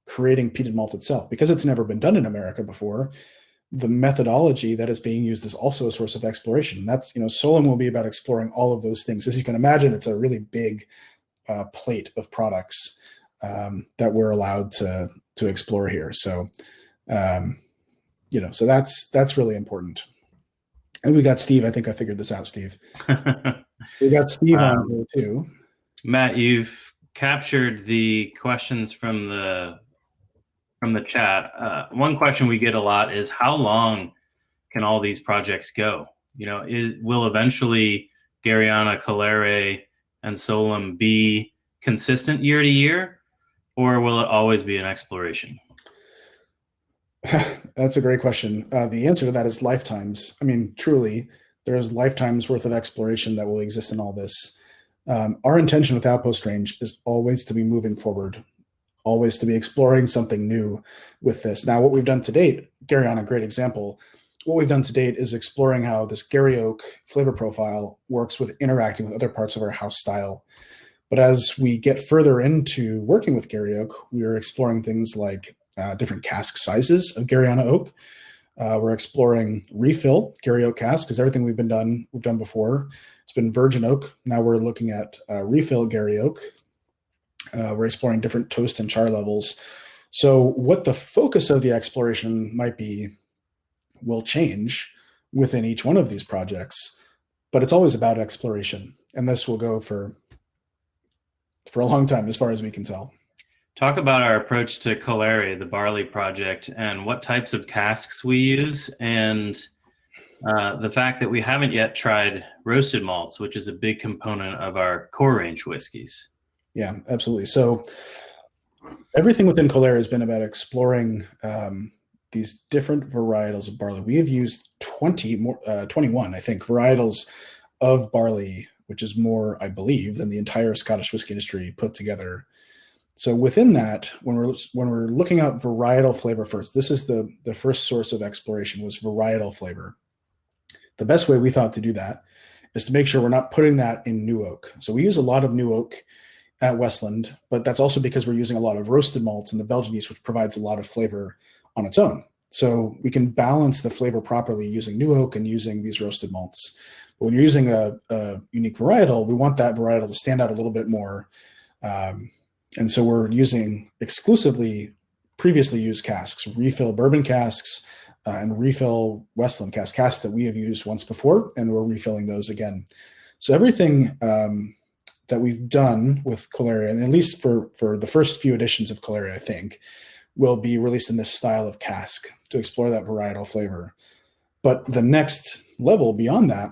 creating peated malt itself, because it's never been done in America before. The methodology that is being used is also a source of exploration. That's, SOLUM will be about exploring all of those things. As you can imagine, it's a really big plate of products that we're allowed to explore here. So, so that's really important. And we got Steve. I think I figured this out, Steve. We got Steve on here too. Matt, you've captured the questions from the chat. One question we get a lot is, how long can all these projects go? Will eventually Gariana, Calere, and SOLUM be consistent year to year, or will it always be an exploration? That's a great question. The answer to that is lifetimes. I mean, truly, there's lifetimes worth of exploration that will exist in all this. Our intention with Outpost Range is always to be moving forward, always to be exploring something new with this. Now, what we've done to date, Gariana, great example. What we've done to date is exploring how this Gary Oak flavor profile works with interacting with other parts of our house style. But as we get further into working with Gary Oak, we are exploring things like different cask sizes of Gariana Oak. We're exploring refill Gary Oak cask, because everything we've done before, it's been virgin oak. Now we're looking at refill Gary Oak. We're exploring different toast and char levels. So what the focus of the exploration might be will change within each one of these projects, but it's always about exploration. And this will go for a long time, as far as we can tell. Talk about our approach to Calere, the barley project, and what types of casks we use, and the fact that we haven't yet tried roasted malts, which is a big component of our core range whiskeys. Yeah, absolutely. So everything within Calere has been about exploring these different varietals of barley. We have used 21, I think, varietals of barley, which is more, I believe, than the entire Scottish whiskey industry put together. So within that, when we're looking at varietal flavor first, this is the first source of exploration, was varietal flavor. The best way we thought to do that is to make sure we're not putting that in new oak. So we use a lot of new oak at Westland, but that's also because we're using a lot of roasted malts and the Belgian yeast, which provides a lot of flavor on its own. So we can balance the flavor properly using new oak and using these roasted malts. But when you're using a unique varietal, we want that varietal to stand out a little bit more. And so we're using exclusively previously used casks, refill bourbon casks, and refill Westland casks that we have used once before, and we're refilling those again. So everything that we've done with Colaria, and at least for the first few editions of Colaria, I think, will be released in this style of cask to explore that varietal flavor. But the next level beyond that,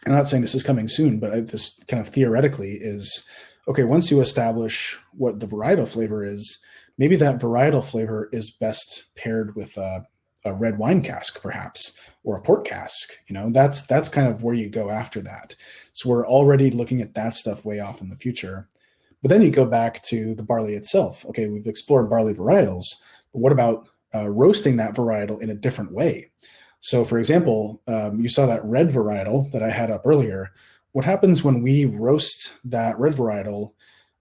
I'm not saying this is coming soon, but this kind of theoretically is, okay, once you establish what the varietal flavor is, maybe that varietal flavor is best paired with a red wine cask, perhaps, or a port cask. That's kind of where you go after that. So we're already looking at that stuff way off in the future. But then you go back to the barley itself. Okay, we've explored barley varietals, but what about roasting that varietal in a different way? So, for example, you saw that red varietal that I had up earlier. What happens when we roast that red varietal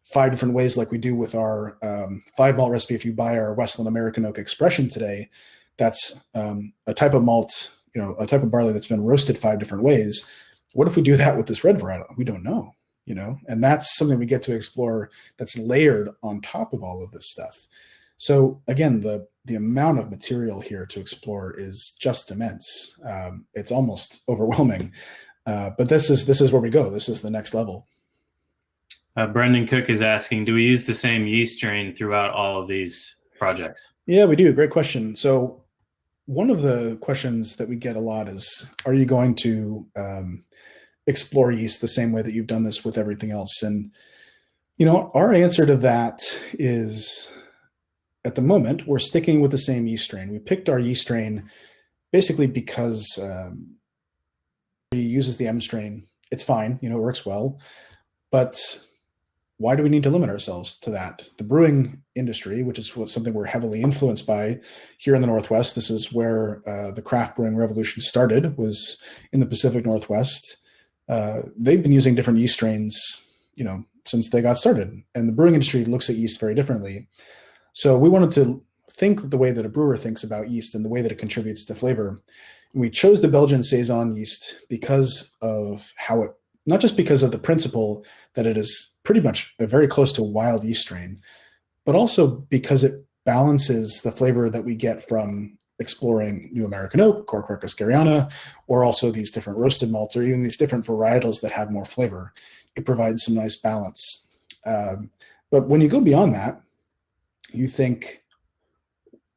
5 different ways, like we do with our 5-malt recipe? If you buy our Westland American Oak Expression today, that's a type of malt, a type of barley that's been roasted 5 different ways. What if we do that with this red varietal? We don't know, and that's something we get to explore that's layered on top of all of this stuff. So again, the amount of material here to explore is just immense. It's almost overwhelming, but this is where we go. This is the next level. Brendan Cook is asking, do we use the same yeast strain throughout all of these projects? Yeah, we do. Great question. So one of the questions that we get a lot is, are you going to explore yeast the same way that you've done this with everything else? And, our answer to that is, at the moment, we're sticking with the same yeast strain. We picked our yeast strain basically because it uses the M strain. It's fine, it works well. But why do we need to limit ourselves to that? The brewing industry, which is something we're heavily influenced by here in the Northwest, this is where the craft brewing revolution started, was in the Pacific Northwest. They've been using different yeast strains, since they got started. And the brewing industry looks at yeast very differently. So we wanted to think the way that a brewer thinks about yeast and the way that it contributes to flavor. And we chose the Belgian Saison yeast because of how it, not just because of the principle that it is pretty much very close to a wild yeast strain, but also because it balances the flavor that we get from exploring New American Oak or Quercus Gariana, or also these different roasted malts, or even these different varietals that have more flavor. It provides some nice balance. But when you go beyond that, you think,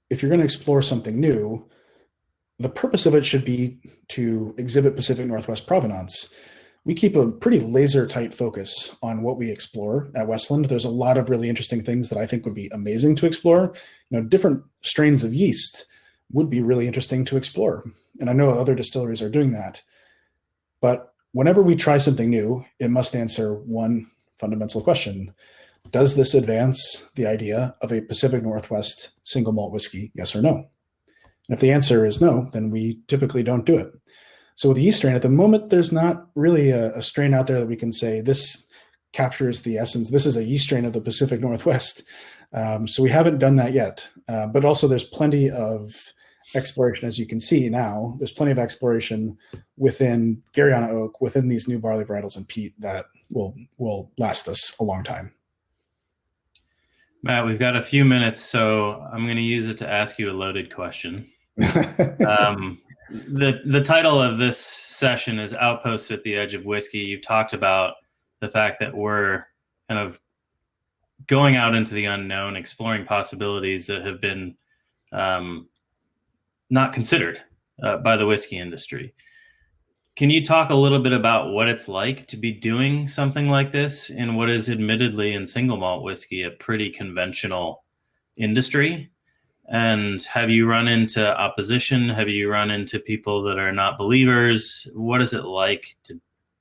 if you're going to explore something new, the purpose of it should be to exhibit Pacific Northwest provenance. We keep a pretty laser tight focus on what we explore at Westland. There's a lot of really interesting things that I think would be amazing to explore. Different strains of yeast would be really interesting to explore. And I know other distilleries are doing that. But whenever we try something new, it must answer one fundamental question. Does this advance the idea of a Pacific Northwest single malt whiskey, yes or no? And if the answer is no, then we typically don't do it. So with the yeast strain, at the moment, there's not really a strain out there that we can say this captures the essence. This is a yeast strain of the Pacific Northwest. So we haven't done that yet. But also there's plenty of exploration, as you can see now. There's plenty of exploration within Gariana Oak, within these new barley varietals and peat that will last us a long time. Matt, we've got a few minutes, so I'm going to use it to ask you a loaded question. The title of this session is Outposts at the Edge of Whiskey. You've talked about the fact that we're kind of going out into the unknown, exploring possibilities that have been not considered by the whiskey industry. Can you talk a little bit about what it's like to be doing something like this in what is admittedly in single malt whiskey a pretty conventional industry? And have you run into opposition? Have you run into people that are not believers? What is it like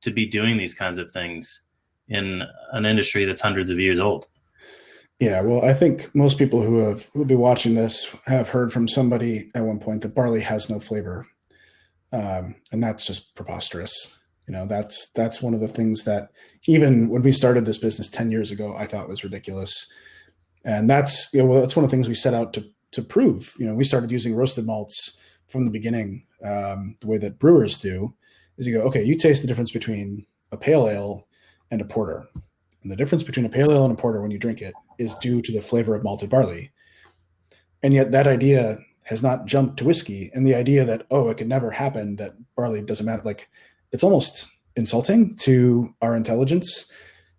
to be doing these kinds of things in an industry that's hundreds of years old? Yeah, well, I think most people who will be watching this have heard from somebody at one point that barley has no flavor. And that's just preposterous. That's one of the things that even when we started this business 10 years ago, I thought was ridiculous. And that's one of the things we set out to prove. We started using roasted malts from the beginning. The way that brewers do is you go, okay, you taste the difference between a pale ale and a porter. And the difference between a pale ale and a porter when you drink it is due to the flavor of malted barley. And yet that idea has not jumped to whiskey, and the idea that, oh, it could never happen, that barley doesn't matter, like it's almost insulting to our intelligence,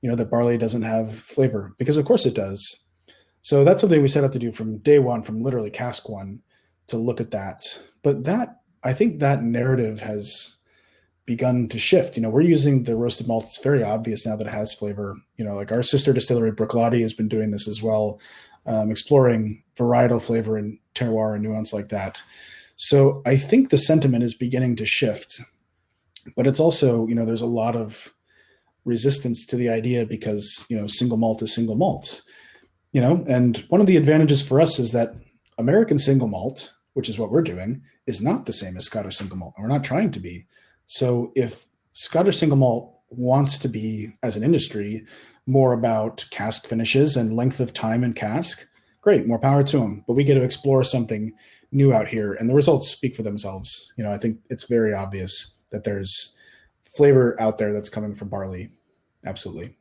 that barley doesn't have flavor, because of course it does. So that's something we set out to do from day one, from literally cask one, to look at that. But I think that narrative has begun to shift. We're using the roasted malt. It's very obvious now that it has flavor. Like our sister distillery, Bruichladdich, has been doing this as well, exploring varietal flavor and terroir and nuance like that. So I think the sentiment is beginning to shift, but it's also, there's a lot of resistance to the idea because, single malt is single malt, and one of the advantages for us is that American single malt, which is what we're doing, is not the same as Scottish single malt. And we're not trying to be. So if Scottish single malt wants to be, as an industry, more about cask finishes and length of time in cask, great, more power to them. But we get to explore something new out here, and the results speak for themselves. I think it's very obvious that there's flavor out there that's coming from barley. Absolutely.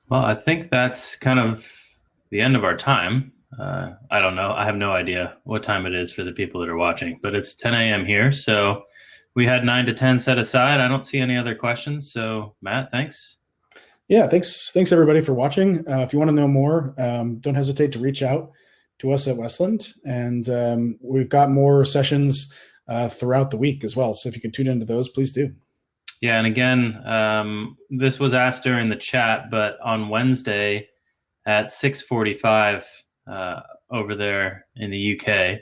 Well, I think that's kind of the end of our time. I don't know. I have no idea what time it is for the people that are watching, but it's 10 a.m. here. So we had 9 to 10 set aside. I don't see any other questions. So Matt, thanks. Yeah, thanks everybody for watching. If you want to know more, don't hesitate to reach out to us at Westland. And we've got more sessions throughout the week as well. So if you can tune into those, please do. Yeah, and again, this was asked during the chat, but on Wednesday at 6:45 over there in the UK,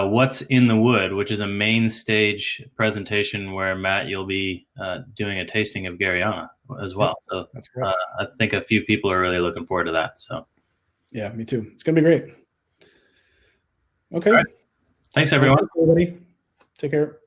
What's in the Wood, which is a main stage presentation where, Matt, you'll be doing a tasting of Garyana as well. So that's great. I think a few people are really looking forward to that. So yeah, me too. It's going to be great. Okay. All right. Thanks, everyone. Thanks, everybody. Take care.